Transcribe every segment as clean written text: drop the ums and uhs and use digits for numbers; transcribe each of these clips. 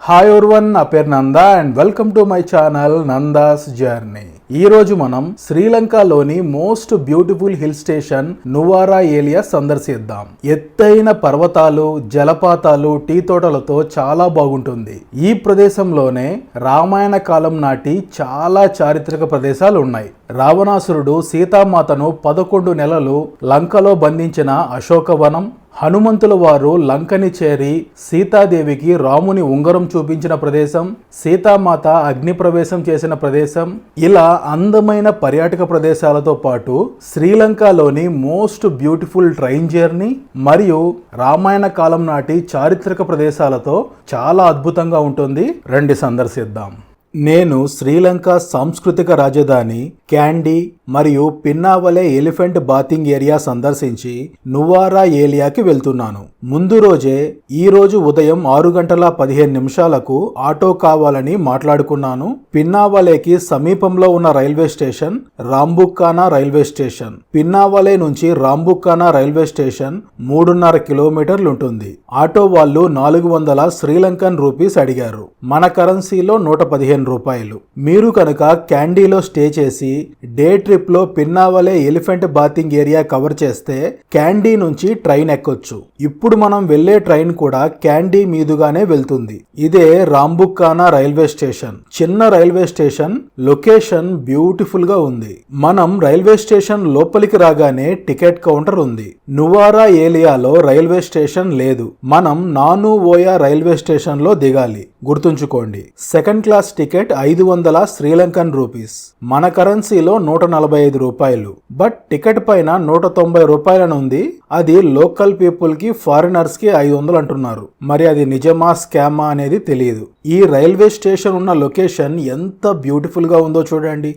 Hi everyone, నా పేరు Nanda and welcome to my channel Nanda's journey. ఈ రోజు మనం శ్రీలంకలోని most beautiful hill station Nuwara ఏలియా సందర్శిద్దాం. ఎత్తైన పర్వతాలు, జలపాతాలు, టీ తోటలతో చాలా బాగుంటుంది. ఈ ప్రదేశంలోనే రామాయణ కాలం నాటి చాలా చారిత్రక ప్రదేశాలు ఉన్నాయి. రావణాసురుడు సీతామాతను 11 నెలలు లంకలో బంధించిన అశోకవనం, హనుమంతుల వారు లంకని చేరి సీతాదేవికి రాముని ఉంగరం చూపించిన ప్రదేశం, సీతామాత అగ్ని ప్రవేశం చేసిన ప్రదేశం, ఇలా అందమైన పర్యాటక ప్రదేశాలతో పాటు శ్రీలంకలోని మోస్ట్ బ్యూటిఫుల్ ట్రైన్ జర్నీ మరియు రామాయణ కాలం నాటి చారిత్రక ప్రదేశాలతో చాలా అద్భుతంగా ఉంటుంది. రండి సందర్శిద్దాం. నేను శ్రీలంక సాంస్కృతిక రాజధాని క్యాండీ మరియు పిన్నావలే ఎలిఫెంట్ బాతింగ్ ఏరియా సందర్శించి నువారా ఏలియాకి వెళ్తున్నాను. ముందు రోజే ఈ రోజు ఉదయం 6:15 ఆటో కావాలని మాట్లాడుకున్నాను. పిన్నావలేకి సమీపంలో ఉన్న రైల్వే స్టేషన్ రాంబుక్కానా రైల్వే స్టేషన్. పిన్నావలే నుంచి రాంబుక్కానా రైల్వే స్టేషన్ 3.5 కిలోమీటర్లు ఉంటుంది. ఆటో వాళ్ళు 400 శ్రీలంకన్ రూపీస్ అడిగారు. మన కరెన్సీలో 115 రూపాయలు. మీరు కనుక క్యాండీలో స్టే చేసి డే ట్రిప్ లో పిన్నావలే ఎలిఫెంట్ బాతింగ్ ఏరియా కవర్ చేస్తే క్యాండీ నుంచి ట్రైన్ ఎక్కొచ్చు. ఇప్పుడు మనం వెళ్లే ట్రైన్ కూడా క్యాండీ మీదుగానే వెళ్తుంది. ఇదే రాంబుక్కానా రైల్వే స్టేషన్. చిన్న రైల్వే స్టేషన్, లొకేషన్ బ్యూటిఫుల్ గా ఉంది. మనం రైల్వే స్టేషన్ లోపలికి రాగానే టికెట్ కౌంటర్ ఉంది. నువారా ఏలియాలో రైల్వే స్టేషన్ లేదు. మనం నానుఓయా రైల్వే స్టేషన్ లో దిగాలి. గుర్తుంచుకోండి, second class ticket 500 Sri Lankan rupees. మన కరెన్సీలో 145 రూపాయలు. బట్ టికెట్ పైన 190 రూపాయలనుంది. అది లోకల్ పీపుల్ కి, ఫారినర్స్ కి 500 అంటున్నారు. మరి అది నిజమా స్కామా అనేది తెలియదు. ఈ రైల్వే స్టేషన్ ఉన్న లొకేషన్ ఎంత బ్యూటిఫుల్ గా ఉందో చూడండి.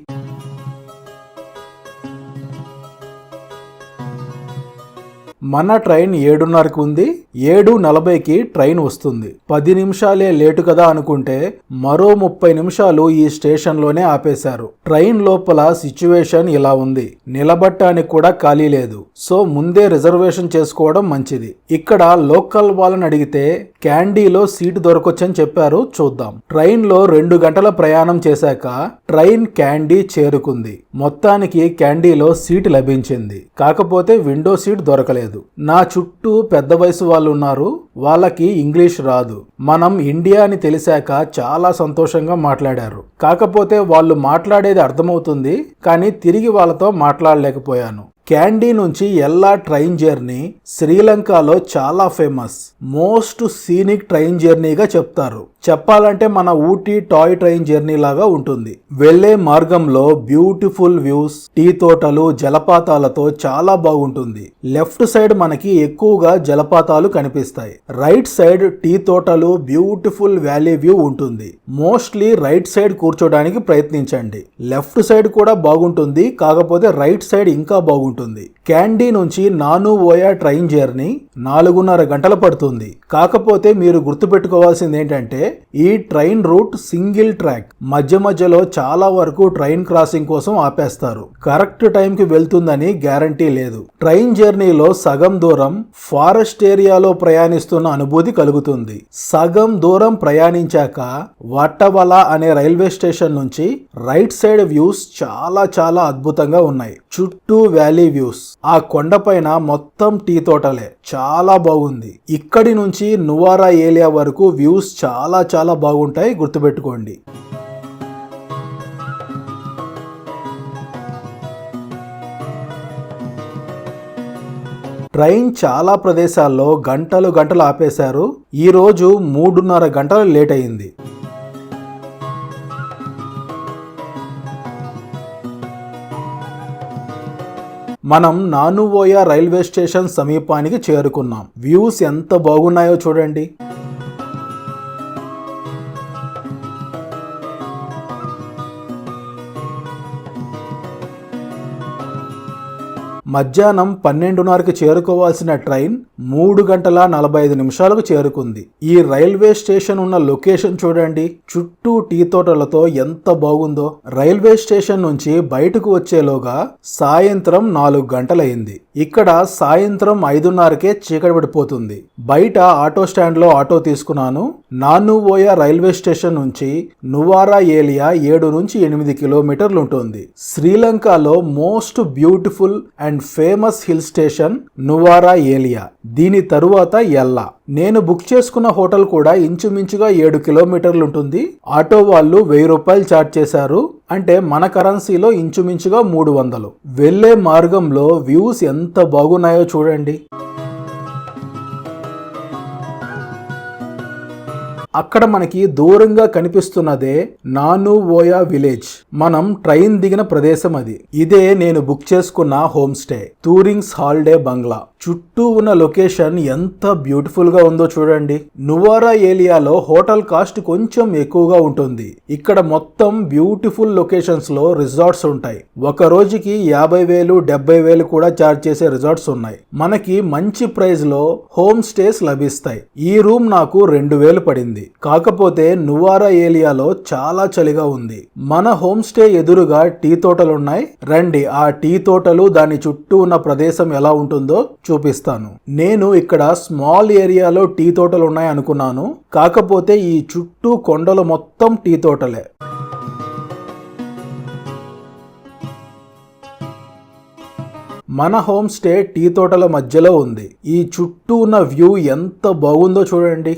మన ట్రైన్ 7:30కి ఉంది. 7:40కి ట్రైన్ వస్తుంది. 10 నిమిషాలే లేటు కదా అనుకుంటే మరో 30 నిమిషాలు ఈ స్టేషన్ లోనే ఆపేశారు. ట్రైన్ లోపల సిచ్యువేషన్ ఇలా ఉంది. నిలబడటానికి కూడా ఖాళీ లేదు. సో ముందే రిజర్వేషన్ చేసుకోవడం మంచిది. ఇక్కడ లోకల్ వాళ్ళని అడిగితే క్యాండీలో సీటు దొరకొచ్చని చెప్పారు. చూద్దాం. ట్రైన్ లో 2 గంటల ప్రయాణం చేశాక ట్రైన్ క్యాండీ చేరుకుంది. మొత్తానికి క్యాండీలో సీటు లభించింది. కాకపోతే విండో సీట్ దొరకలేదు. నా చుట్టూ పెద్ద వయసు వాళ్ళు ఉన్నారు. వాళ్ళకి ఇంగ్లీష్ రాదు. మనం ఇండియా అని తెలిసాక చాలా సంతోషంగా మాట్లాడారు. కాకపోతే వాళ్ళు మాట్లాడేది అర్థమవుతుంది, కానీ తిరిగి వాళ్ళతో మాట్లాడలేకపోయాను. క్యాండీ నుంచి ఎల్లా ట్రైన్ జర్నీ శ్రీలంకలో చాలా ఫేమస్. మోస్ట్ సీనిక్ ట్రైన్ జర్నీగా చెప్తారు. చెప్పాలంటే మన ఊటీ టాయ్ ట్రైన్ జర్నీ లాగా ఉంటుంది. వెళ్లే మార్గంలో బ్యూటిఫుల్ వ్యూస్, టీ తోటలు, జలపాతాలతో చాలా బాగుంటుంది. లెఫ్ట్ సైడ్ మనకి ఎక్కువగా జలపాతాలు కనిపిస్తాయి. రైట్ సైడ్ టీ తోటలు, బ్యూటిఫుల్ వ్యాలీ వ్యూ ఉంటుంది. మోస్ట్లీ రైట్ సైడ్ కూర్చోడానికి ప్రయత్నించండి. లెఫ్ట్ సైడ్ కూడా బాగుంటుంది, కాకపోతే రైట్ సైడ్ ఇంకా బాగుంటుంది. క్యాండీ నుంచి నానుఓయా ట్రైన్ జర్నీ 4.5 గంటలు పడుతుంది. కాకపోతే మీరు గుర్తుపెట్టుకోవాల్సింది ఏంటంటే ఈ ట్రైన్ రూట్ సింగిల్ ట్రాక్. మధ్య మధ్యలో చాలా వరకు ట్రైన్ క్రాసింగ్ కోసం ఆపేస్తారు. కరెక్ట్ టైం కి వెళ్తుందని గ్యారంటీ లేదు. ట్రైన్ జర్నీలో సగం దూరం ఫారెస్ట్ ఏరియాలో ప్రయాణిస్తున్న అనుభూతి కలుగుతుంది. సగం దూరం ప్రయాణించాక వట్టవల అనే రైల్వే స్టేషన్ నుంచి రైట్ సైడ్ వ్యూస్ చాలా చాలా అద్భుతంగా ఉన్నాయి. చుట్టూ వ్యాలీ వ్యూస్. ఆ కొండపైన మొత్తం టీ తోటలే. చాలా బాగుంది. ఇక్కడి నుంచి నువారా ఏలియా వరకు వ్యూస్ చాలా చాలా బాగుంటాయి. గుర్తుపెట్టుకోండి. ట్రైన్ చాలా ప్రదేశాల్లో గంటలు గంటలు ఆపేశారు. ఈ రోజు 3.5 గంటలు లేట్ అయింది. మనం నానుఓయా రైల్వే స్టేషన్ సమీపానికి చేరుకున్నాం. వ్యూస్ ఎంత బాగున్నాయో చూడండి. మధ్యాహ్నం 12:30కి చేరుకోవాల్సిన ట్రైన్ 3:45 చేరుకుంది. ఈ రైల్వే స్టేషన్ ఉన్న లొకేషన్ చూడండి. చుట్టూ టీ తోటలతో ఎంత బాగుందో. రైల్వే స్టేషన్ నుంచి బయటకు వచ్చేలోగా సాయంత్రం 4 గంటలైంది. ఇక్కడ సాయంత్రం 5:30కే చీకటి పడిపోతుంది. బయట ఆటో స్టాండ్ లో ఆటో తీసుకున్నాను. నానువోయా రైల్వే స్టేషన్ నుంచి నువారా ఏలియా 7 నుంచి 8 కిలోమీటర్లు ఉంటుంది. శ్రీలంకలో most beautiful and famous hill station Nuwara Eliya. దీని తరువాత ఎల్లా. నేను బుక్ చేసుకున్న హోటల్ కూడా ఇంచుమించుగా 7 కిలోమీటర్లు ఉంటుంది. ఆటో వాళ్ళు 1000 రూపాయలు ఛార్జ్ చేశారు. అంటే మన కరెన్సీలో ఇంచుమించుగా 300. వెళ్లే మార్గంలో వ్యూస్ ఎంత బాగున్నాయో చూడండి. అక్కడ మనకి దూరంగా కనిపిస్తున్నదే నానువోయా విలేజ్. మనం ట్రైన్ దిగిన ప్రదేశం అది. ఇదే నేను బుక్ చేసుకున్న హోమ్ స్టే, టూరింగ్స్ హాలిడే బంగ్లా. చుట్టూ ఉన్న లొకేషన్ ఎంత బ్యూటిఫుల్ గా ఉందో చూడండి. నువారా ఏలియాలో హోటల్ కాస్ట్ కొంచెం ఎక్కువగా ఉంటుంది. ఇక్కడ మొత్తం బ్యూటిఫుల్ లొకేషన్స్ లో రిసార్ట్స్ ఉంటాయి. ఒక రోజుకి 50,000 70,000 కూడా ఛార్జ్ చేసే రిసార్ట్స్ ఉన్నాయి. మనకి మంచి ప్రైస్ లో హోమ్ స్టేస్ లభిస్తాయి. ఈ రూమ్ నాకు 2,000 పడింది. కాకపోతే నువారా ఏలియాలో చాలా చలిగా ఉంది. మన హోమ్ స్టే ఎదురుగా టీ తోటలు ఉన్నాయి. రండి ఆ టీ తోటలు దాని చుట్టూ ఉన్న ప్రదేశం ఎలా ఉంటుందో చూపిస్తాను. నేను ఇక్కడ స్మాల్ ఏరియాలో టీ తోటలు ఉన్నాయి అనుకున్నాను. కాకపోతే ఈ చుట్టూ కొండలు మొత్తం టీ తోటలే. మన హోమ్ స్టే టీ తోటల మధ్యలో ఉంది. ఈ చుట్టూ ఉన్న వ్యూ ఎంత బాగుందో చూడండి.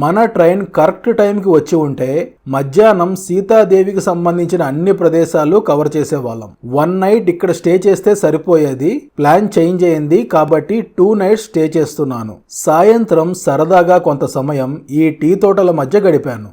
మన ట్రైన్ కరెక్ట్ టైంకి వచ్చి ఉంటే మధ్యాహ్నం సీతాదేవికి సంబంధించిన అన్ని ప్రదేశాలు కవర్ చేసేవాళ్ళం. 1 నైట్ ఇక్కడ స్టే చేస్తే సరిపోయేది. ప్లాన్ చేంజ్ అయింది కాబట్టి 2 నైట్స్ స్టే చేస్తున్నాను. సాయంత్రం సరదాగా కొంత సమయం ఈ టీ తోటల మధ్య గడిపాను.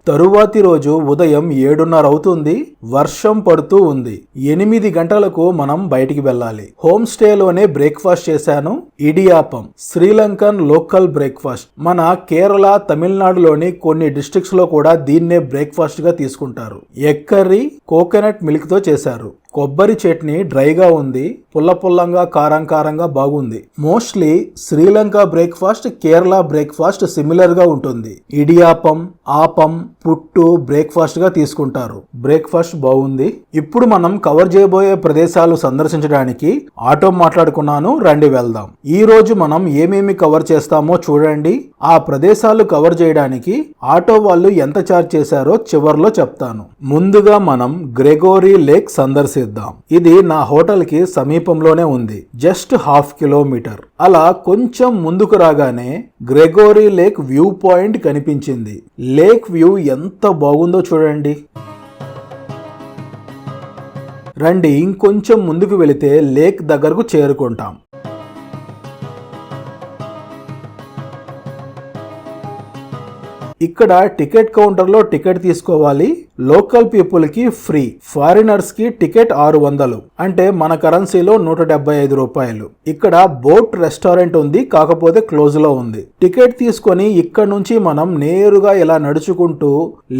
తరువాతి రోజు ఉదయం 7:30 అవుతుంది. వర్షం పడుతూ ఉంది. 8 గంటలకు మనం బయటికి వెళ్ళాలి. హోమ్ స్టేలోనే బ్రేక్ఫాస్ట్ చేశాను. ఇడియాపం, శ్రీలంకన్ లోకల్ బ్రేక్ఫాస్ట్. మన కేరళ, తమిళనాడులోని కొన్ని డిస్ట్రిక్ట్స్ లో కూడా దీన్నే బ్రేక్ఫాస్ట్ గా తీసుకుంటారు. ఎగ్ కర్రీ కోకోనట్ మిల్క్ తో చేశారు. కొబ్బరి చట్నీ డ్రైగా ఉంది. పుల్ల పుల్లంగా కారం కారంగా బాగుంది. Mostly Sri Lanka breakfast, Kerala breakfast similar గా ఉంటుంది. ఇడియాపం, ఆపం, పుట్టు బ్రేక్ఫాస్ట్ గా తీసుకుంటారు. బ్రేక్ఫాస్ట్ బాగుంది. ఇప్పుడు మనం కవర్ చేయబోయే ప్రదేశాలు సందర్శించడానికి ఆటో మాట్లాడుకున్నాను. రండి వెళ్దాం. ఈ రోజు మనం ఏమేమి కవర్ చేస్తామో చూడండి. ఆ ప్రదేశాలు కవర్ చేయడానికి ఆటో వాళ్ళు ఎంత ఛార్జ్ చేశారో చివర్లో చెప్తాను. ముందుగా మనం గ్రెగోరీ లేక్ సందర్శిద్దాం. ఇది నా హోటల్ కి సమీపంలోనే ఉంది. Just 1/2 kilometre. అలా కొంచెం ముందుకు రాగానే గ్రెగోరీ లేక్ వ్యూ పాయింట్ కనిపించింది. లేక్ వ్యూ ఎంత బాగుందో చూడండి. రండి ఇంకొంచెం ముందుకు వెళితే లేక్ దగ్గరకు చేరుకుంటాం. ఇక్కడ టికెట్ కౌంటర్లో టికెట్ తీసుకోవాలి. లోకల్ పీపుల్ కి ఫ్రీ, ఫారినర్స్ కి టికెట్ 600, అంటే మన కరెన్సీలో 175 రూపాయలు. ఇక్కడ బోట్ రెస్టారెంట్ ఉంది, కాకపోతే క్లోజ్ లో ఉంది. టికెట్ తీసుకొని ఇక్కడ నుంచి మనం నేరుగా ఇలా నడుచుకుంటూ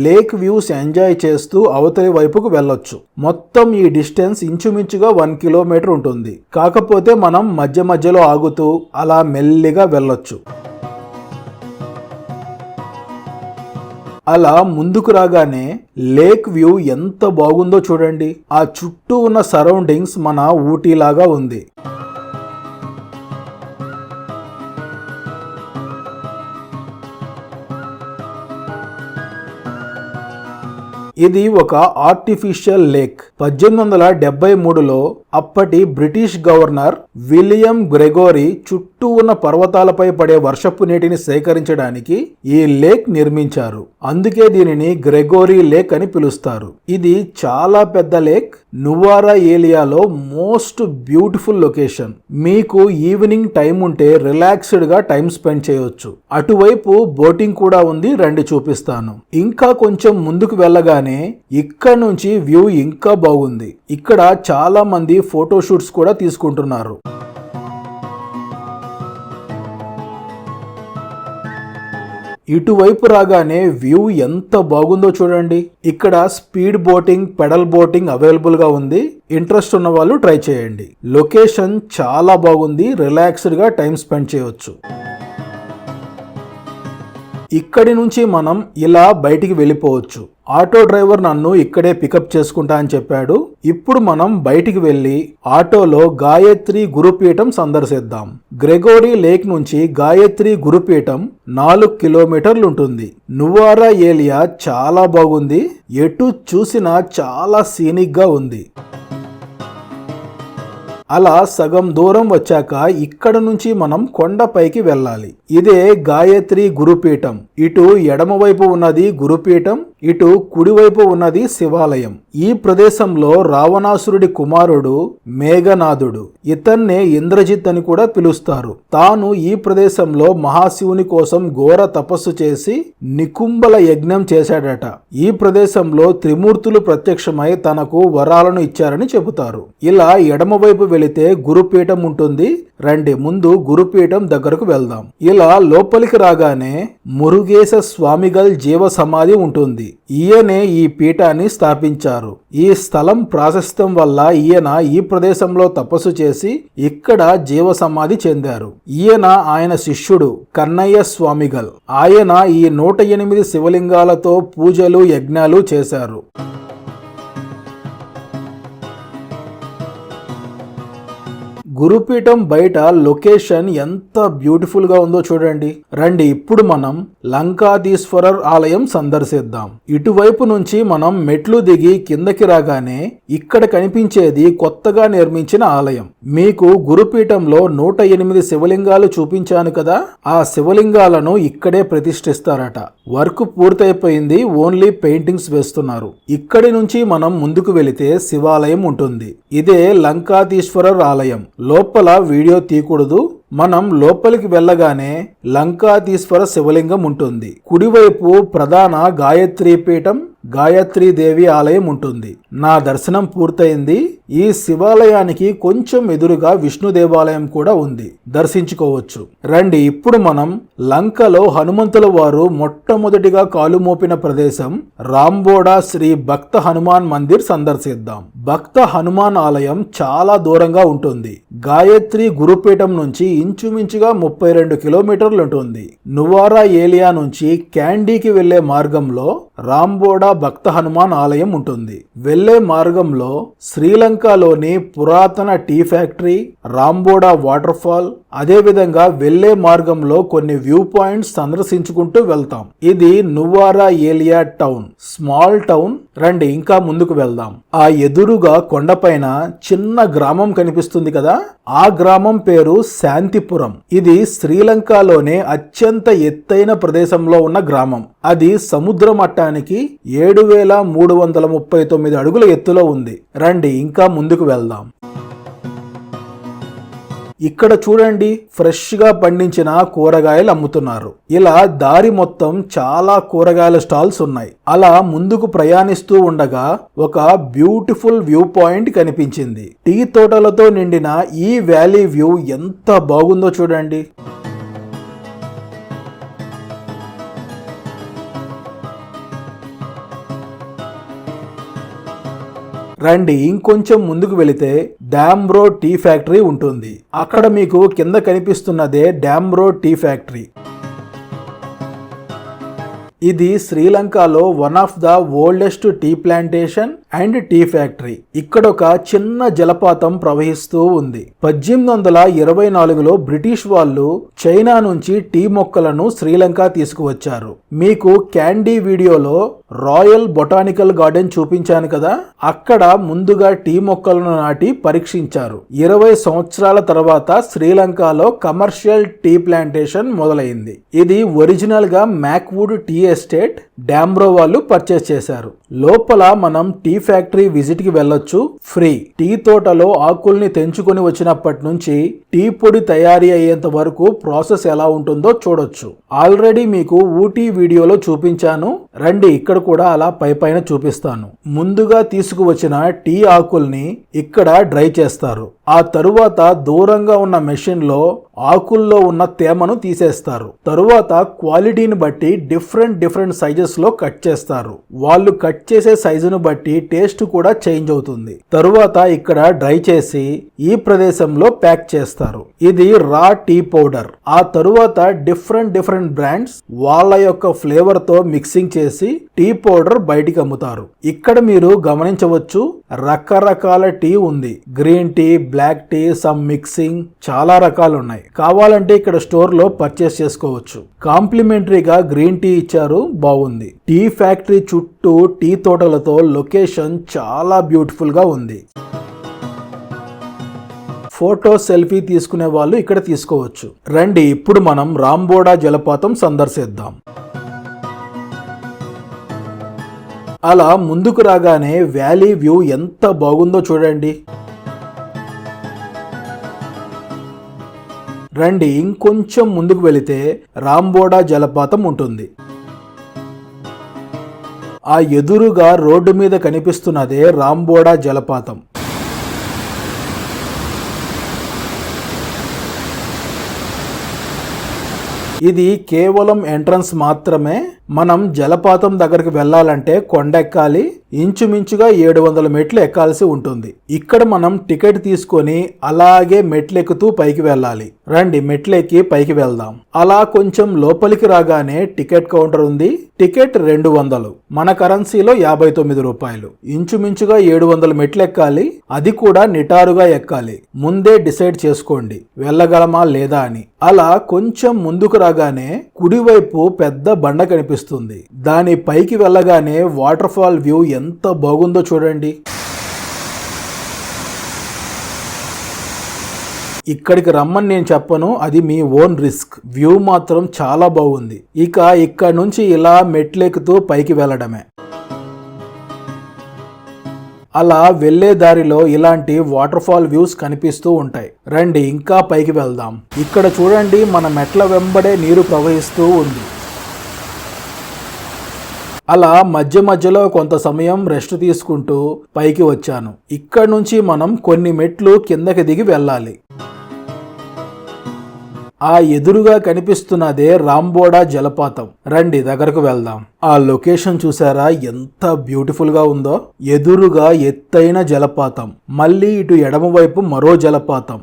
లేక్ వ్యూస్ ఎంజాయ్ చేస్తూ అవతలి వైపుకు వెళ్ళొచ్చు. మొత్తం ఈ డిస్టెన్స్ ఇంచుమించుగా 1 కిలోమీటర్ ఉంటుంది. కాకపోతే మనం మధ్య మధ్యలో ఆగుతూ అలా మెల్లిగా వెళ్ళొచ్చు. అలా ముందుకు రాగానే లేక్ వ్యూ ఎంత బాగుందో చూడండి. ఆ చుట్టూ ఉన్న సరౌండింగ్స్ మన ఊటీలాగా ఉంది. ఇది ఒక ఆర్టిఫిషియల్ లేక్. 1873లో అప్పటి బ్రిటిష్ గవర్నర్ విలియం గ్రెగోరీ చుట్టూ ఉన్న పర్వతాలపై పడే వర్షపు నీటిని సేకరించడానికి ఈ లేక్ నిర్మించారు. అందుకే దీనిని గ్రెగోరీ లేక్ అని పిలుస్తారు. ఇది చాలా పెద్ద లేక్. నువారా ఏలియాలో మోస్ట్ బ్యూటిఫుల్ లొకేషన్. మీకు ఈవినింగ్ టైం ఉంటే రిలాక్స్డ్ గా టైం స్పెండ్ చేయొచ్చు. అటువైపు బోటింగ్ కూడా ఉంది. రండి చూపిస్తాను. ఇంకా కొంచెం ముందుకు వెళ్ళగానే ఇక్కడ నుంచి వ్యూ ఇంకా బాగుంది. ఇక్కడ చాలా మంది ఫోటోషూట్స్ కూడా తీసుకుంటున్నారు. ఇటువైపు రాగానే వ్యూ ఎంత బాగుందో చూడండి. ఇక్కడ speed boating, pedal boating available గా ఉంది. ఇంట్రెస్ట్ ఉన్న వాళ్ళు ట్రై చేయండి. లొకేషన్ చాలా బాగుంది. రిలాక్స్డ్ గా టైం స్పెండ్ చేయొచ్చు. ఇక్కడి నుంచి మనం ఇలా బయటికి వెళ్ళిపోవచ్చు. ఆటో డ్రైవర్ నన్ను ఇక్కడే పికప్ చేసుకుంటా అని చెప్పాడు. ఇప్పుడు మనం బయటికి వెళ్ళి ఆటోలో గాయత్రి గురుపీఠం సందర్శిద్దాం. గ్రెగోరీ లేక్ నుంచి గాయత్రి గురుపీఠం 4 కిలోమీటర్లు ఉంటుంది. నువారా ఏలియా చాలా బాగుంది. ఎటు చూసినా చాలా సీనిక్ గా ఉంది. అలా సగం దూరం వచ్చాక ఇక్కడ నుంచి మనం కొండపైకి వెళ్ళాలి. ఇదే గాయత్రి గురుపీఠం. ఇటు ఎడమవైపు ఉన్నది గురుపీఠం, ఇటు కుడివైపు ఉన్నది శివాలయం. ఈ ప్రదేశంలో రావణాసురుడి కుమారుడు మేఘనాథుడు, ఇతన్నే ఇంద్రజిత్ అని కూడా పిలుస్తారు. తాను ఈ ప్రదేశంలో మహాశివుని కోసం ఘోర తపస్సు చేసి నికుంభల యజ్ఞం చేశాడట. ఈ ప్రదేశంలో త్రిమూర్తులు ప్రత్యక్షమై తనకు వరాలను ఇచ్చారని చెబుతారు. ఇలా ఎడమవైపు వెళితే గురుపీఠం ఉంటుంది. రండి ముందు గురుపీఠం దగ్గరకు వెళ్దాం. ఇలా లోపలికి రాగానే మురుగేశ స్వామిగల్ జీవ సమాధి ఉంటుంది. ఈయనే ఈ పీఠాన్ని స్థాపించారు. ఈ స్థలం ప్రాశస్త్యం వల్ల ఈయన ఈ ప్రదేశంలో తపస్సు చేసి ఇక్కడ జీవ సమాధి చెందారు. ఈయన ఆయన శిష్యుడు కన్నయ్య స్వామిగల్. ఆయన ఈ 108 శివలింగాలతో పూజలు యజ్ఞాలు చేశారు. గురుపీఠం బయట లొకేషన్ ఎంత బ్యూటిఫుల్ గా ఉందో చూడండి. రండి ఇప్పుడు మనం లంకాధీశ్వరర్ ఆలయం సందర్శిద్దాం. ఇటువైపు నుంచి మనం మెట్లు దిగి కిందకి రాగానే ఇక్కడ కనిపించేది కొత్తగా నిర్మించిన ఆలయం. మీకు గురుపీఠంలో 108 శివలింగాలు చూపించాను కదా, ఆ శివలింగాలను ఇక్కడే ప్రతిష్ఠిస్తారట. వర్క్ పూర్తయిపోయింది, ఓన్లీ పెయింటింగ్స్ వేస్తున్నారు. ఇక్కడి నుంచి మనం ముందుకు వెళితే శివాలయం ఉంటుంది. ఇదే లంకాధీశ్వరర్ ఆలయం. లోపల వీడియో తీయకూడదు. మనం లోపలికి వెళ్ళగానే లంకాధీశ్వర శివలింగం ఉంటుంది. కుడివైపు ప్రధాన గాయత్రీ పీఠం, గాయత్రీదేవి ఆలయం ఉంటుంది. నా దర్శనం పూర్తయింది. ఈ శివాలయానికి కొంచెం ఎదురుగా విష్ణు దేవాలయం కూడా ఉంది, దర్శించుకోవచ్చు. రండి ఇప్పుడు మనం లంకలో హనుమంతుల వారు మొట్టమొదటిగా కాలు మోపిన ప్రదేశం రాంబోడా శ్రీ భక్త హనుమాన్ మందిర్ సందర్శిద్దాం. భక్త హనుమాన్ ఆలయం చాలా దూరంగా ఉంటుంది. గాయత్రి గురుపీఠం నుంచి ఇంచుమించుగా 32 కిలోమీటర్లు ఉంటుంది. నువారా ఏలియా నుంచి క్యాండీకి వెళ్లే మార్గంలో రాంబోడా భక్త హనుమాన్ ఆలయం ఉంటుంది. వెళ్లే మార్గంలో శ్రీలంకలోని పురాతన టీ ఫ్యాక్టరీ, రాంబోడా వాటర్ ఫాల్, అదేవిధంగా వెళ్లే మార్గంలో కొన్ని వ్యూ పాయింట్స్ సందర్శించుకుంటూ వెళ్తాం. ఇది నువారా ఏలియా టౌన్, స్మాల్ టౌన్. రండి ఇంకా ముందుకు వెళ్దాం. ఆ ఎదురుగా కొండపైన చిన్న గ్రామం కనిపిస్తుంది కదా, ఆ గ్రామం పేరు శాంతిపురం. ఇది శ్రీలంకలోనే అత్యంత ఎత్తైన ప్రదేశంలో ఉన్న గ్రామం. అది సముద్ర మట్టానికి 7339 అడుగుల ఎత్తులో ఉంది. రండి ఇంకా ముందుకు వెళ్దాం. ఇక్కడ చూడండి, ఫ్రెష్ గా పండించిన కూరగాయలు అమ్ముతున్నారు. ఇలా దారి మొత్తం చాలా కూరగాయల స్టాల్స్ ఉన్నాయి. అలా ముందుకు ప్రయాణిస్తూ ఉండగా ఒక బ్యూటిఫుల్ వ్యూ పాయింట్ కనిపించింది. టీ తోటలతో నిండిన ఈ వ్యాలీ వ్యూ ఎంత బాగుందో చూడండి. రండి ఇంకొంచెం ముందుకు వెళితే డాంబ్రో టీ ఫ్యాక్టరీ ఉంటుంది. అక్కడ మీకు కింద కనిపిస్తున్నదే డాంబ్రో టీ ఫ్యాక్టరీ. ఇది శ్రీలంకలో one of the oldest tea plantation and tea factory. ఇక్కడ ఒక చిన్న జలపాతం ప్రవహిస్తూ ఉంది. 1824లో బ్రిటిష్ వాళ్ళు చైనా నుంచి టీ మొక్కలను శ్రీలంక తీసుకువచ్చారు. మీకు క్యాండీ వీడియోలో రాయల్ బొటానికల్ గార్డెన్ చూపించాను కదా, అక్కడ ముందుగా టీ మొక్కలను నాటి పరీక్షించారు. 20 సంవత్సరాల తర్వాత శ్రీలంకలో కమర్షియల్ టీ ప్లాంటేషన్ మొదలైంది. ఇది ఒరిజినల్ గా మ్యాక్వుడ్ టీ ఎస్టేట్ డాంబ్రో వాళ్ళు పర్చేస్ చేశారు. లోపల మనం టీ ఫ్యాక్టరీ విజిట్ కి వెళ్ళొచ్చు, ఫ్రీ. టీ తోటలో ఆకుల్ని తెంచుకొని వచ్చినప్పటి నుంచి టీ పొడి తయారీ అయ్యేంత వరకు ప్రాసెస్ ఎలా ఉంటుందో చూడొచ్చు. ఆల్రెడీ మీకు ఊటీ వీడియోలో చూపించాను. రండి ఇక్కడ కూడా అలా పైన చూపిస్తాను. ముందుగా తీసుకువచ్చిన టీ ఆకుల్ని ఇక్కడ డ్రై చేస్తారు. ఆ తరువాత దూరంగా ఉన్న మెషిన్ లో ఆకుల్లో ఉన్న తేమను తీసేస్తారు. తరువాత క్వాలిటీని బట్టి డిఫరెంట్ సైజెస్ లో కట్ చేస్తారు. వాళ్ళు కట్ చేసే సైజును బట్టి టేస్ట్ కూడా చేంజ్ అవుతుంది. తరువాత ఇక్కడ డ్రై చేసి ఈ ప్రదేశంలో ప్యాక్ చేస్తారు. ఇది రా టీ పౌడర్. ఆ తరువాత డిఫరెంట్ బ్రాండ్స్ వాళ్ళ యొక్క ఫ్లేవర్ తో మిక్సింగ్ చేసి టీ పౌడర్ బయటికి అమ్ముతారు. ఇక్కడ మీరు గమనించవచ్చు, రకరకాల టీ ఉంది. Green tea, black tea, some mixing, చాలా రకాలు ఉన్నాయి. కావాలంటే ఇక్కడ స్టోర్ లో పర్చేస్ చేసుకోవచ్చు. కాంప్లిమెంటరీగా గ్రీన్ టీ ఇచ్చారు, బాగుంది. టీ ఫ్యాక్టరీ చుట్టూ టీ తోటలతో లొకేషన్ చాలా బ్యూటిఫుల్ గా ఉంది. ఫోటో సెల్ఫీ తీసుకునే వాళ్ళు ఇక్కడ తీసుకోవచ్చు. రండి ఇప్పుడు మనం రాంబోడా జలపాతం సందర్శిద్దాం. అలా ముందుకు రాగానే వ్యాలీ వ్యూ ఎంత బాగుందో చూడండి. రండి ఇంకొంచెం ముందుకు వెళితే రాంబోడా జలపాతం ఉంటుంది. ఆ ఎదురుగా రోడ్డు మీద కనిపిస్తున్నదే రాంబోడా జలపాతం. ఇది కేవలం ఎంట్రన్స్ మాత్రమే. మనం జలపాతం దగ్గరికి వెళ్ళాలంటే కొండెక్కాలి. ఇంచుమించుగా 700 మెట్లు ఎక్కాల్సి ఉంటుంది. ఇక్కడ మనం టికెట్ తీసుకొని అలాగే మెట్లెక్కుతూ పైకి వెళ్ళాలి. రండి మెట్లెక్కి పైకి వెళ్దాం. అలా కొంచెం లోపలికి రాగానే టికెట్ కౌంటర్ ఉంది. టికెట్ 200, మన కరెన్సీలో 59 రూపాయలు. ఇంచుమించుగా 700 మెట్లు ఎక్కాలి. అది కూడా నిటారుగా ఎక్కాలి. ముందే డిసైడ్ చేసుకోండి వెళ్ళగలమా లేదా అని. అలా కొంచెం ముందుకు రాగానే కుడివైపు పెద్ద బండ కనిపిస్తుంది. దాని పైకి వెళ్ళగానే వాటర్ ఫాల్ వ్యూ ఎంత బాగుందో చూడండి. ఇక్కడికి రమ్మని నేను చెప్పను, అది మీ ఓన్ రిస్క్. వ్యూ మాత్రం చాలా బాగుంది. ఇక ఇక్కడ నుంచి ఇలా మెట్లెక్కుతూ పైకి వెళ్ళడమే. అలా వెళ్లే దారిలో ఇలాంటి వాటర్ ఫాల్ వ్యూస్ కనిపిస్తూ ఉంటాయి. రండి ఇంకా పైకి వెళ్దాం. ఇక్కడ చూడండి, మన మెట్ల వెంబడే నీరు ప్రవహిస్తూ ఉంది. అలా మధ్యలో కొంత సమయం రెస్ట్ తీసుకుంటూ పైకి వచ్చాను. ఇక్కడ నుంచి మనం కొన్ని మెట్లు కిందకి దిగి వెళ్ళాలి. ఆ ఎదురుగా కనిపిస్తున్నదే రాంబోడా జలపాతం. రండి దగ్గరకు వెళ్దాం. ఆ లొకేషన్ చూసారా ఎంత బ్యూటిఫుల్ గా ఉందో. ఎదురుగా ఎత్తైన జలపాతం, మళ్ళీ ఇటు ఎడమవైపు మరో జలపాతం.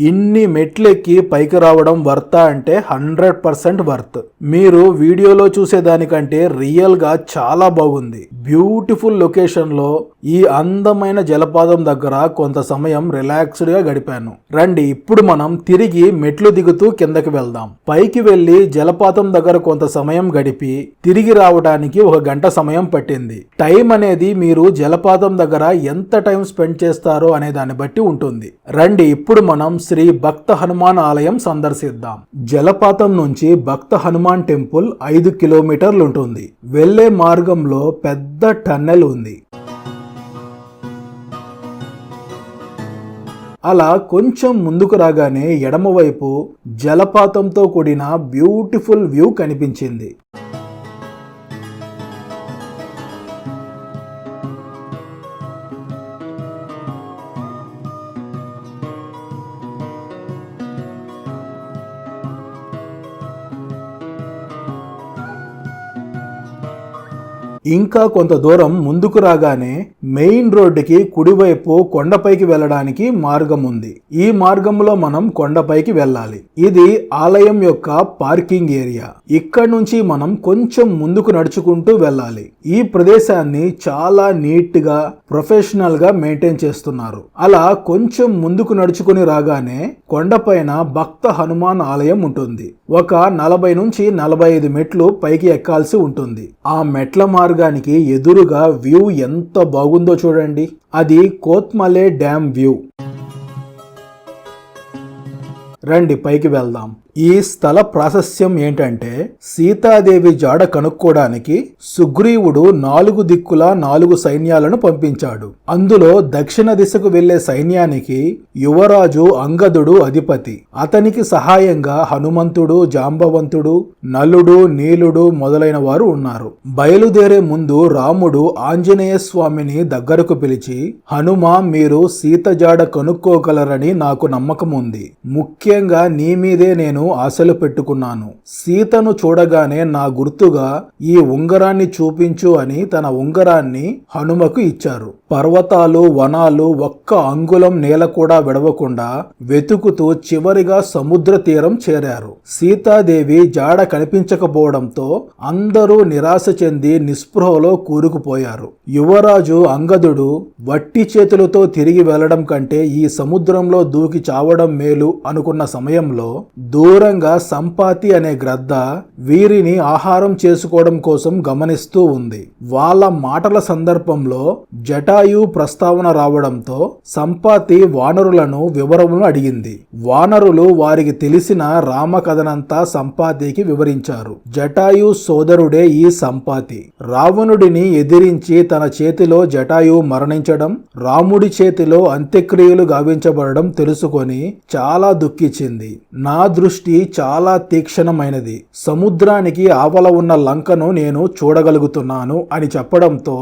ఇన్ని మెట్లెక్కి పైకి రావడం వర్తా అంటే 100% వర్త్. మీరు వీడియోలో చూసేదానికంటే రియల్ గా చాలా బాగుంది. బ్యూటిఫుల్ లొకేషన్ లో ఈ అందమైన జలపాతం దగ్గర కొంత సమయం రిలాక్స్డ్ గా గడిపాను. రండి ఇప్పుడు మనం తిరిగి మెట్లు దిగుతూ కిందకి వెళ్దాం. పైకి వెళ్లి జలపాతం దగ్గర కొంత సమయం గడిపి తిరిగి రావడానికి 1 గంట సమయం పట్టింది. టైం అనేది మీరు జలపాతం దగ్గర ఎంత టైం స్పెండ్ చేస్తారో అనే దాన్ని బట్టి ఉంటుంది. రండి ఇప్పుడు మనం శ్రీ భక్త హనుమాన్ ఆలయం సందర్శిద్దాం. జలపాతం నుంచి భక్త హనుమాన్ టెంపుల్ 5 కిలోమీటర్లు ఉంటుంది. వెళ్లే మార్గంలో పెద్ద టన్నెల్ ఉంది. అలా కొంచెం ముందుకు రాగానే ఎడమవైపు జలపాతంతో కూడిన బ్యూటిఫుల్ వ్యూ కనిపించింది. ఇంకా కొంత దూరం ముందుకు రాగానే మెయిన్ రోడ్డుకి కుడివైపు కొండపైకి వెళ్ళడానికి మార్గం ఉంది. ఈ మార్గంలో మనం కొండపైకి వెళ్ళాలి. ఇది ఆలయం యొక్క పార్కింగ్ ఏరియా. ఇక్కడ నుంచి మనం కొంచెం ముందుకు నడుచుకుంటూ వెళ్ళాలి. ఈ ప్రదేశాన్ని చాలా నీట్ గా ప్రొఫెషనల్ గా మెయింటైన్ చేస్తున్నారు. అలా కొంచెం ముందుకు నడుచుకుని రాగానే కొండపైన భక్త హనుమాన్ ఆలయం ఉంటుంది. ఒక 40 నుంచి 45 మెట్లు పైకి ఎక్కాల్సి ఉంటుంది. ఆ మెట్ల మార్గానికి ఎదురుగా వ్యూ ఎంత బాగుందో చూడండి. అది కోత్మలే డ్యామ్ వ్యూ. రండి పైకి వెళ్దాం. ఈ స్థల ప్రాశస్త్యం ఏంటంటే, సీతాదేవి జాడ కనుక్కోవడానికి సుగ్రీవుడు 4 దిక్కులా 4 సైన్యాలను పంపించాడు. అందులో దక్షిణ దిశకు వెళ్లే సైన్యానికి యువరాజు అంగదుడు అధిపతి. అతనికి సహాయంగా హనుమంతుడు, జాంబవంతుడు, నలుడు, నీలుడు మొదలైన వారు ఉన్నారు. బయలుదేరే ముందు రాముడు ఆంజనేయ స్వామిని దగ్గరకు పిలిచి, హనుమ, మీరు సీత జాడ కనుక్కోగలరని నాకు నమ్మకం ఉంది. ముఖ్యంగా నీ మీదే నేను ఆశలు పెట్టుకున్నాను. సీతను చూడగానే నా గుర్తుగా ఈ ఉంగరాన్ని చూపించు అని తన ఉంగరాన్ని హనుమకు ఇచ్చారు. పర్వతాలు, వనాలు ఒక్క అంగుళం నేల కూడా విడవకుండా వెతుకుతూ చివరిగా సముద్ర తీరం చేరారు. సీతాదేవి జాడ కనిపించకపోవడంతో అందరూ నిరాశ చెంది నిస్పృహలో కూరుకుపోయారు. యువరాజు అంగదుడు వట్టి చేతులతో తిరిగి వెళ్లడం కంటే ఈ సముద్రంలో దూకి చావడం మేలు అనుకున్న సమయంలో దూరంగా సంపాతి అనే గ్రద్ద వీరిని ఆహారం చేసుకోవడం కోసం గమనిస్తూ ఉంది. వాళ్ళ మాటల సందర్భంలో జటాయు ప్రస్తావన రావడంతో సంపాతి వానరులను వివరములను అడిగింది. వానరులు వారికి తెలిసిన రామకథనంతా సంపాతికి వివరించారు. జటాయు సోదరుడే ఈ సంపాతి. రావణుడిని ఎదిరించి తన చేతిలో జటాయు మరణించడం, రాముడి చేతిలో అంత్యక్రియలు గావించబడడం తెలుసుకొని చాలా దుఃఖించింది. నా దృష్టి చాలా తీక్షణమైనది. సముద్రానికి ఆవల ఉన్న లంకను నేను చూడగలుగుతున్నాను అని చెప్పడంతో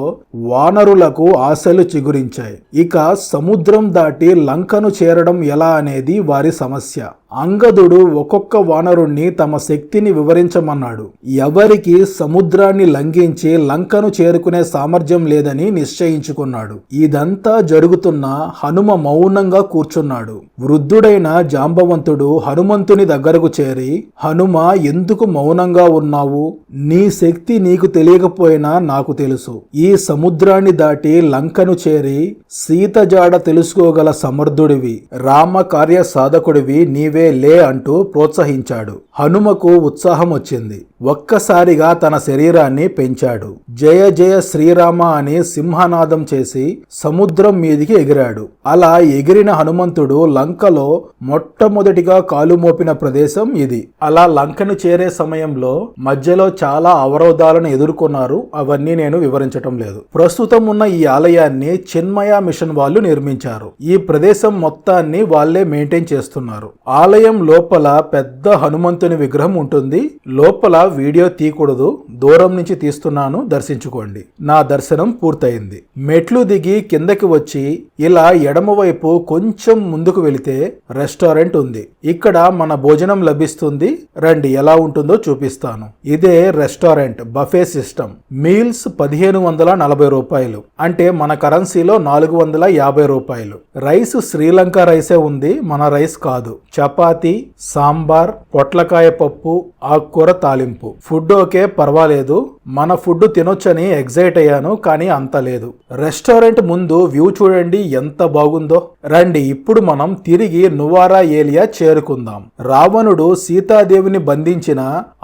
వానరులకు ఆశలు చిగురించాయి. ఇక సముద్రం దాటి లంకను చేరడం ఎలా అనేది వారి సమస్య. అంగదుడు ఒక్కొక్క వానరుణ్ణి తమ శక్తిని వివరించమన్నాడు. ఎవరికి సముద్రాన్ని లంఘించి లంకను చేరుకునే సామర్థ్యం లేదని నిశ్చయించుకున్నాడు. ఇదంతా జరుగుతున్న హనుమ మౌనంగా కూర్చున్నాడు. వృద్ధుడైన జాంబవంతుడు హనుమంతుని దగ్గరకు చేరి, హనుమ, ఎందుకు మౌనంగా ఉన్నావు? నీ శక్తి నీకు తెలియకపోయినా నాకు తెలుసు. ఈ సముద్రాన్ని దాటి లంకను చేరి సీత జాడ తెలుసుకోగల సమర్థుడివి, రామ కార్య సాధకుడివి నీవే లే అంటూ ప్రోత్సహించాడు. హనుమకు ఉత్సాహం వచ్చింది. ఒక్కసారిగా తన శరీరాన్ని పెంచాడు. జయ జయ శ్రీరామ అని సింహనాదం చేసి సముద్రం మీదికి ఎగిరాడు. అలా ఎగిరిన హనుమంతుడు లంకలో మొట్టమొదటిగా కాలు మోపిన ప్రదేశం ఇది. అలా లంకను చేరే సమయంలో మధ్యలో చాలా అవరోధాలను ఎదుర్కొన్నారు. అవన్నీ నేను వివరించటం లేదు. ప్రస్తుతం ఉన్న ఈ ఆలయాన్ని చిన్మయ మిషన్ వాళ్ళు నిర్మించారు. ఈ ప్రదేశం మొత్తాన్ని వాళ్ళే మెయింటైన్ చేస్తున్నారు. ఆలయం లోపల పెద్ద హనుమంతుని విగ్రహం ఉంటుంది. లోపల వీడియో తీయకూడదు, దూరం నుంచి తీస్తున్నాను, దర్శించుకోండి. నా దర్శనం పూర్తయింది. మెట్లు దిగి కిందకి వచ్చి ఇలా ఎడమవైపు కొంచెం ముందుకు వెళితే రెస్టారెంట్ ఉంది. ఇక్కడ మన భోజనం లభిస్తుంది. రండి, ఎలా ఉంటుందో చూపిస్తాను. ఇదే రెస్టారెంట్. Buffet system. మీల్స్ 1540 రూపాయలు, అంటే మన కరెన్సీలో 450 రూపాయలు. రైస్ శ్రీలంక రైసే ఉంది, మన రైస్ కాదు. చపాతి, సాంబార్, పొట్లకాయ పప్పు, ఆకుకూర తాలింపు. ఫుడ్ ఓకే, పర్వాలేదు. మన ఫుడ్ తినొచ్చని ఎగ్జైట్ అయ్యాను, కానీ అంత లేదు. రెస్టారెంట్ ముందు వ్యూ చూడండి ఎంత బాగుందో. రండి, ఇప్పుడు మనం తిరిగి నువారా ఏలియా చేరుకుందాం. రావణుడు సీతాదేవిని బంధించిన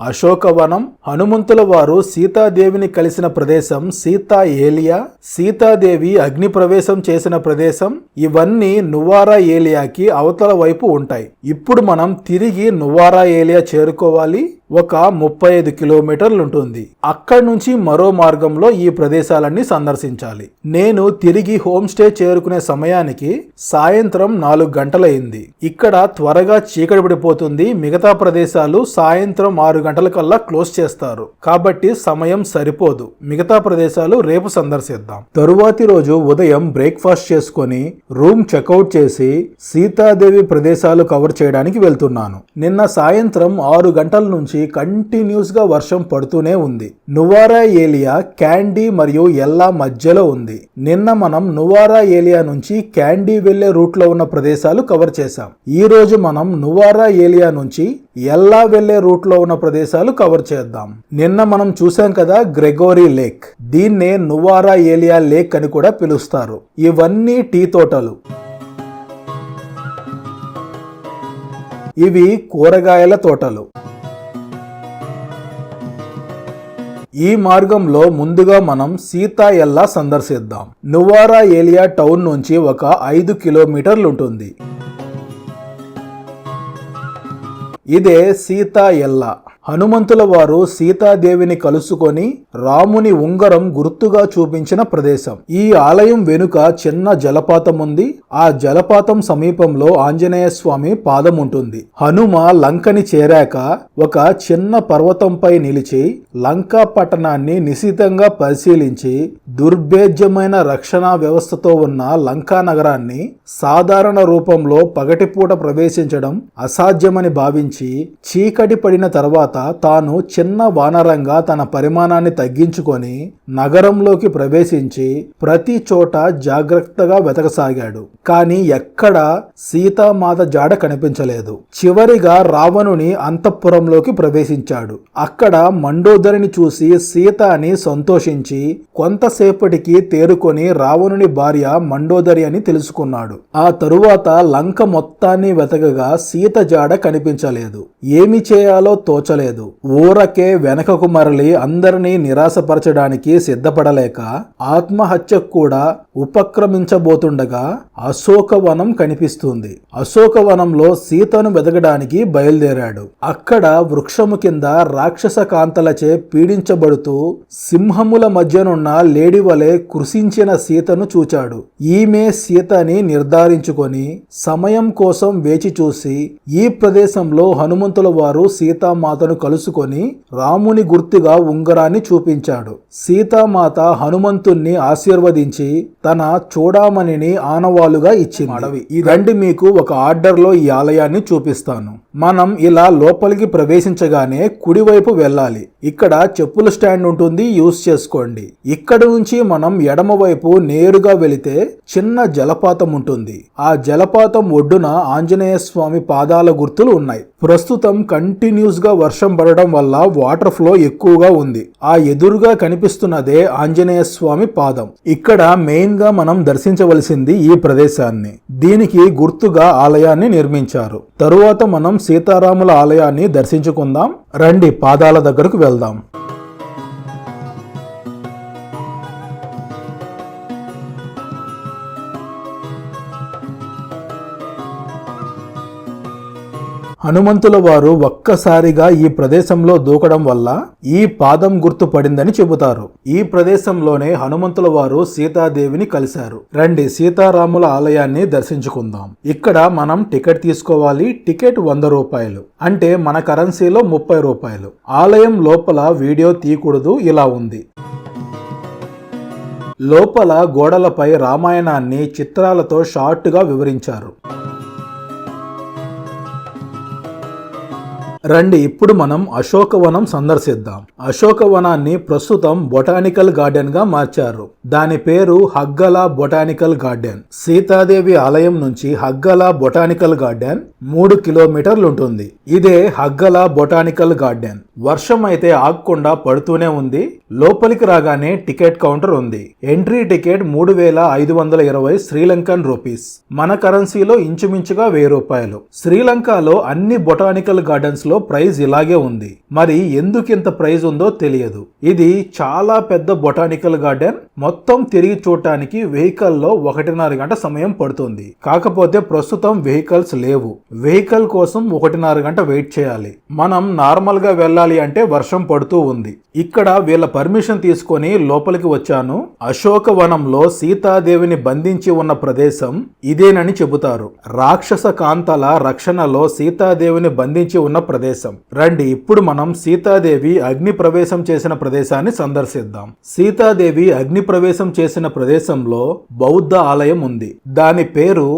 అశోకవనం, హనుమంతుల వారు సీతాదేవిని కలిసిన ప్రదేశం సీతా ఏలియా, సీతాదేవి అగ్ని ప్రవేశం చేసిన ప్రదేశం, ఇవన్నీ నువారా ఏలియాకి అవతల వైపు ఉంటాయి. ఇప్పుడు మనం తిరిగి నువారా ఏలియా చేరుకోవాలి. ఒక 35 కిలోమీటర్లు ఉంటుంది. అక్కడి నుంచి మరో మార్గంలో ఈ ప్రదేశాలన్నీ సందర్శించాలి. నేను తిరిగి హోమ్ స్టే చేరుకునే సమయానికి సాయంత్రం 4 గంటలైంది. ఇక్కడ త్వరగా చీకటి పడిపోతుంది. మిగతా ప్రదేశాలు సాయంత్రం 6 గంటల కల్లా క్లోజ్ చేస్తారు. కాబట్టి సమయం సరిపోదు. మిగతా ప్రదేశాలు రేపు సందర్శిద్దాం. తరువాతి రోజు ఉదయం బ్రేక్ఫాస్ట్ చేసుకొని రూమ్ చెక్అవుట్ చేసి సీతాదేవి ప్రదేశాలు కవర్ చేయడానికి వెళ్తున్నాను. నిన్న సాయంత్రం 6 గంటల నుంచి కంటిన్యూస్ గా వర్షం పడుతూనే ఉంది. నువారా ఏలియా క్యాండీ మరియు ఎల్లా మధ్యలో ఉంది. నిన్న మనం నువారా ఏలియా నుంచి క్యాండీ వెళ్లే రూట్ లో ఉన్న ప్రదేశాలు కవర్ చేశాం. ఈ రోజు మనం నువారా ఏలియా నుంచి ఎల్లా వెళ్లే రూట్ లో ఉన్న ప్రదేశాలు కవర్ చేద్దాం. నిన్న మనం చూసాం కదా గ్రెగోరీ లేక్. దీన్నే నువారా ఏలియా లేక్ అని కూడా పిలుస్తారు. ఇవన్నీ టీ తోటలు. ఇవి కూరగాయల తోటలు. ఈ మార్గంలో ముందుగా మనం సీతా ఎల్లా సందర్శిద్దాం. నువారా ఏలియా టౌన్ నుంచి ఒక 5 కిలోమీటర్లు ఉంటుంది. ఇదే సీతా ఎల్ల. హనుమంతుల వారు సీతాదేవిని కలుసుకొని రాముని ఉంగరం గుర్తుగా చూపించిన ప్రదేశం. ఈ ఆలయం వెనుక చిన్న జలపాతం ఉంది. ఆ జలపాతం సమీపంలో ఆంజనేయ స్వామి పాదం ఉంటుంది. హనుమ లంకని చేరాక ఒక చిన్న పర్వతంపై నిలిచి లంకా పట్టణాన్ని నిశితంగా పరిశీలించి దుర్భేద్యమైన రక్షణ వ్యవస్థతో ఉన్న లంకా నగరాన్ని సాధారణ రూపంలో పగటిపూట ప్రవేశించడం అసాధ్యమని భావించి చీకటి పడిన తర్వాత తాను చిన్న వానరంగా తన పరిమాణాన్ని తగ్గించుకొని నగరంలోకి ప్రవేశించి ప్రతి చోట జాగ్రత్తగా వెతకసాగాడు. కానీ ఎక్కడా సీతామాత జాడ కనిపించలేదు. చివరిగా రావణుని అంతఃపురంలోకి ప్రవేశించాడు. అక్కడ మండోదరిని చూసి సీత అని సంతోషించి కొంతసేపటికి తేరుకొని రావణుని భార్య మండోదరి అని తెలుసుకున్నాడు. ఆ తరువాత లంక మొత్తాన్ని వెతకగా సీత జాడ కనిపించలేదు. ఏమి చేయాలో తోచలేదు. ఊరకే వెనకకు మరలి అందరినీ నిరాశపరచడానికి సిద్ధపడలేక ఆత్మహత్యకు కూడా ఉపక్రమించబోతుండగా అశోకవనం కనిపిస్తుంది. అశోకవనంలో సీతను వెతకడానికి బయలుదేరాడు. అక్కడ వృక్షము కింద రాక్షస కాంతలచే పీడించబడుతూ సింహముల మధ్యనున్న లేడి వలె కృషించిన సీతను చూచాడు. ఈమె సీత అని నిర్ధారించుకొని సమయం కోసం వేచి చూసి ఈ ప్రదేశంలో హనుమంతుల వారు సీతామాతను కలుసుకొని రాముని గుర్తుగా ఉంగరాన్ని చూపించాడు. సీతామాత హనుమంతుణ్ణి ఆశీర్వదించి తన చూడామణిని ఆనవాలుగా ఇచ్చింది. రండి మీకు ఒక ఆర్డర్లో ఈ ఆలయాన్ని చూపిస్తాను. మనం ఇలా లోపలికి ప్రవేశించగానే కుడివైపు వెళ్ళాలి. ఇక్కడ చెప్పుల స్టాండ్ ఉంటుంది, యూజ్ చేసుకోండి. ఇక్కడ నుంచి మనం ఎడమ వైపు నేరుగా వెళితే చిన్న జలపాతం ఉంటుంది. ఆ జలపాతం ఒడ్డున ఆంజనేయ స్వామి పాదాల గుర్తులు ఉన్నాయి. ప్రస్తుతం కంటిన్యూస్ గా వర్షం పడడం వల్ల వాటర్ ఫ్లో ఎక్కువగా ఉంది. ఆ ఎదురుగా కనిపిస్తున్నదే ఆంజనేయ స్వామి పాదం. ఇక్కడ మెయిన్ గా మనం దర్శించవలసింది ఈ ప్రదేశాన్ని. దీనికి గుర్తుగా ఆలయాన్ని నిర్మించారు. తరువాత మనం సీతారాముల ఆలయాన్ని దర్శించుకుందాం. రండి పాదాల దగ్గరకు వెళ్దాం. హనుమంతుల వారు ఒక్కసారిగా ఈ ప్రదేశంలో దూకడం వల్ల ఈ పాదం గుర్తు పడిందని చెబుతారు. ఈ ప్రదేశంలోనే హనుమంతుల వారు సీతాదేవిని కలిశారు. రండి సీతారాముల ఆలయాన్ని దర్శించుకుందాం. ఇక్కడ మనం టికెట్ తీసుకోవాలి. టికెట్ 100 రూపాయలు, అంటే మన కరెన్సీలో 30 రూపాయలు. ఆలయం లోపల వీడియో తీయకూడదు, ఇలా ఉంది. లోపల గోడలపై రామాయణాన్ని చిత్రాలతో షార్ట్గా వివరించారు. రండి ఇప్పుడు మనం అశోకవనం సందర్శిద్దాం. అశోకవనాన్ని ప్రస్తుతం బొటానికల్ గార్డెన్ గా మార్చారు. దాని పేరు హగ్గల బొటానికల్ గార్డెన్. సీతాదేవి ఆలయం నుంచి హగ్గల బొటానికల్ గార్డెన్ 3 కిలోమీటర్లు ఉంటుంది. ఇదే హగ్గల బొటానికల్ గార్డెన్. వర్షం అయితే ఆగకుండా పడుతూనే ఉంది. లోపలికి రాగానే టికెట్ కౌంటర్ ఉంది. ఎంట్రీ టికెట్ 3520 శ్రీలంకన్ రూపీస్, మన కరెన్సీలో ఇంచుమించుగా 1000 రూపాయలు. శ్రీలంకలో అన్ని బొటానికల్ గార్డెన్స్ లో ప్రైజ్ ఇలాగే ఉంది. మరి ఎందుకింత ప్రైజ్ ఉందో తెలియదు. ఇది చాలా పెద్ద బొటానికల్ గార్డెన్. మొత్తం తిరిగి చూడటానికి వెహికల్లో 1.5 గంట సమయం పడుతుంది. కాకపోతే ప్రస్తుతం వెహికల్స్ లేవు. వెహికల్ కోసం 1.5 గంట వెయిట్ చేయాలి. మనం నార్మల్ గా వెళ్ళాలి అంటే వర్షం పడుతూ ఉంది. ఇక్కడ వీళ్ళ పర్మిషన్ తీసుకొని లోపలికి వచ్చాను. అశోకవనంలో సీతాదేవిని బంధించి ఉన్న ప్రదేశం ఇదేనని చెబుతారు. రాక్షస కాంతల రక్షణలో సీతాదేవిని బంధించి ఉన్న ప్రదేశం. రండి ఇప్పుడు మనం సీతాదేవి అగ్ని ప్రవేశం చేసిన ప్రదేశాన్ని సందర్శిద్దాం. సీతాదేవి అగ్ని ప్రవేశం చేసిన ప్రదేశంలో బౌద్ధ ఆలయం ఉంది. దాని పేరు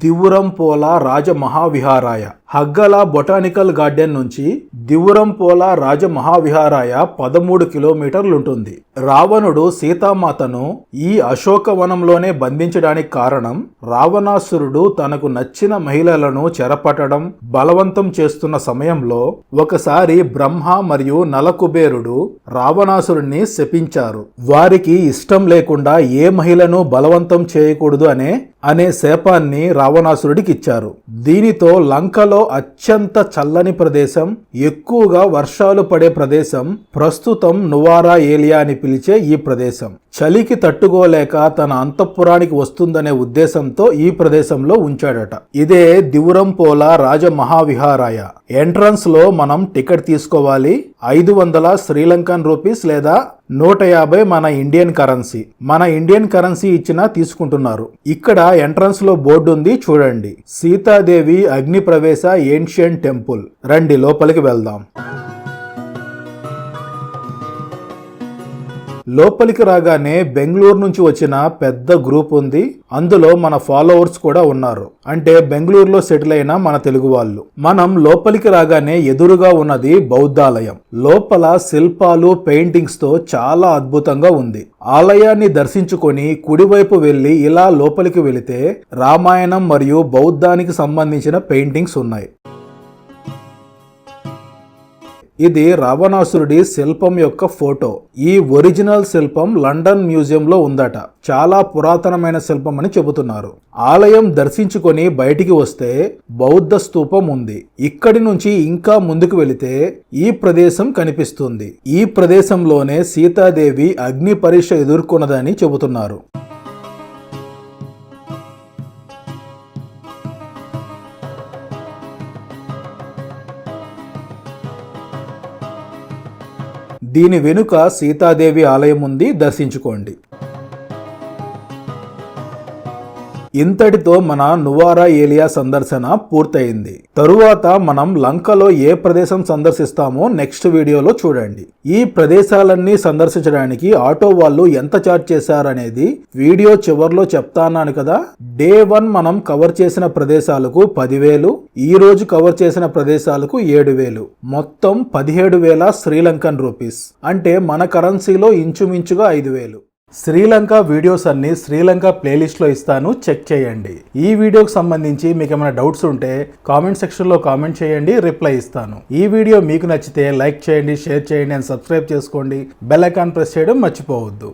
దివురంపోల రాజమహావిహారాయ. హగ్గల బొటానికల్ గార్డెన్ నుంచి దివురంపోల రాజమహావిహారాయ 13 కిలోమీటర్లు ఉంటుంది. రావణుడు సీతామాతను ఈ అశోకవనంలోనే బంధించడానికి కారణం రావణాసురుడు తనకు నచ్చిన మహిళలను చెరపట్టడం, బలవంతం చేస్తున్న సమయంలో ఒకసారి బ్రహ్మ మరియు నలకుబేరుడు రావణాసురుణ్ణి శపించారు. వారికి ఇష్టం లేకుండా ఏ మహిళను బలవంతం చేయకూడదు అనే అనే శాపాన్ని రావణాసురుడికి ఇచ్చారు. దీనితో లంకలో అత్యంత చల్లని ప్రదేశం, ఎక్కువగా వర్షాలు పడే ప్రదేశం ప్రస్తుతం నువారా ఏలియా అని పిలిచే ఈ ప్రదేశం చలికి తట్టుకోలేక తన అంతఃపురానికి వస్తుందనే ఉద్దేశంతో ఈ ప్రదేశంలో ఉంచాడట. ఇదే దివురంపోల రాజమహావిహారాయ. ఎంట్రన్స్ లో మనం టికెట్ తీసుకోవాలి. 500 శ్రీలంకన్ రూపీస్ లేదా 150 మన ఇండియన్ కరెన్సీ. మన ఇండియన్ కరెన్సీ ఇచ్చినా తీసుకుంటున్నారు. ఇక్కడ ఎంట్రన్స్ లో బోర్డు ఉంది చూడండి. సీతాదేవి అగ్ని ప్రవేశ ఏన్షియంట్ టెంపుల్. రండి లోపలికి వెళ్దాం. లోపలికి రాగానే బెంగళూరు నుంచి వచ్చిన పెద్ద గ్రూప్ ఉంది. అందులో మన ఫాలోవర్స్ కూడా ఉన్నారు. అంటే బెంగళూరులో సెటిల్ అయిన మన తెలుగు వాళ్ళు. మనం లోపలికి రాగానే ఎదురుగా ఉన్నది బౌద్ధాలయం. లోపల శిల్పాలు, పెయింటింగ్స్ తో చాలా అద్భుతంగా ఉంది. ఆలయాన్ని దర్శించుకొని కుడివైపు వెళ్లి ఇలా లోపలికి వెళితే రామాయణం మరియు బౌద్ధానికి సంబంధించిన పెయింటింగ్స్ ఉన్నాయి. ఇది రావణాసురుడి శిల్పం యొక్క ఫోటో. ఈ ఒరిజినల్ శిల్పం లండన్ మ్యూజియంలో ఉందట. చాలా పురాతనమైన శిల్పం అని చెబుతున్నారు. ఆలయం దర్శించుకొని బయటికి వస్తే బౌద్ధ స్తూపం ఉంది. ఇక్కడి నుంచి ఇంకా ముందుకు వెళితే ఈ ప్రదేశం కనిపిస్తుంది. ఈ ప్రదేశంలోనే సీతాదేవి అగ్ని పరీక్ష ఎదుర్కొన్నదని చెబుతున్నారు. దీని వెనుక సీతాదేవి ఆలయం ఉంది, దర్శించుకోండి. ఇంతటితో మన నువారా ఏలియా సందర్శన పూర్తయింది. తరువాత మనం లంకలో ఏ ప్రదేశం సందర్శిస్తామో నెక్స్ట్ వీడియోలో చూడండి. ఈ ప్రదేశాలన్నీ సందర్శించడానికి ఆటో వాళ్ళు ఎంత ఛార్జ్ చేశారనేది వీడియో చివర్లో చెప్తాను కదా. డే 1 మనం కవర్ చేసిన ప్రదేశాలకు 10,000, ఈ రోజు కవర్ చేసిన ప్రదేశాలకు 7,000, మొత్తం 17,000 శ్రీలంకన్ రూపీస్. అంటే మన కరెన్సీలో ఇంచుమించుగా 5,000. శ్రీలంక వీడియోస్ అన్ని శ్రీలంక ప్లేలిస్ట్లో ఇస్తాను, చెక్ చేయండి. ఈ వీడియోకి సంబంధించి మీకు ఏమైనా డౌట్స్ ఉంటే కామెంట్ సెక్షన్లో కామెంట్ చేయండి, రిప్లై ఇస్తాను. ఈ వీడియో మీకు నచ్చితే లైక్ చేయండి, షేర్ చేయండి అండ్ సబ్స్క్రైబ్ చేసుకోండి. బెల్ ఐకాన్ ప్రెస్ చేయడం మర్చిపోవద్దు.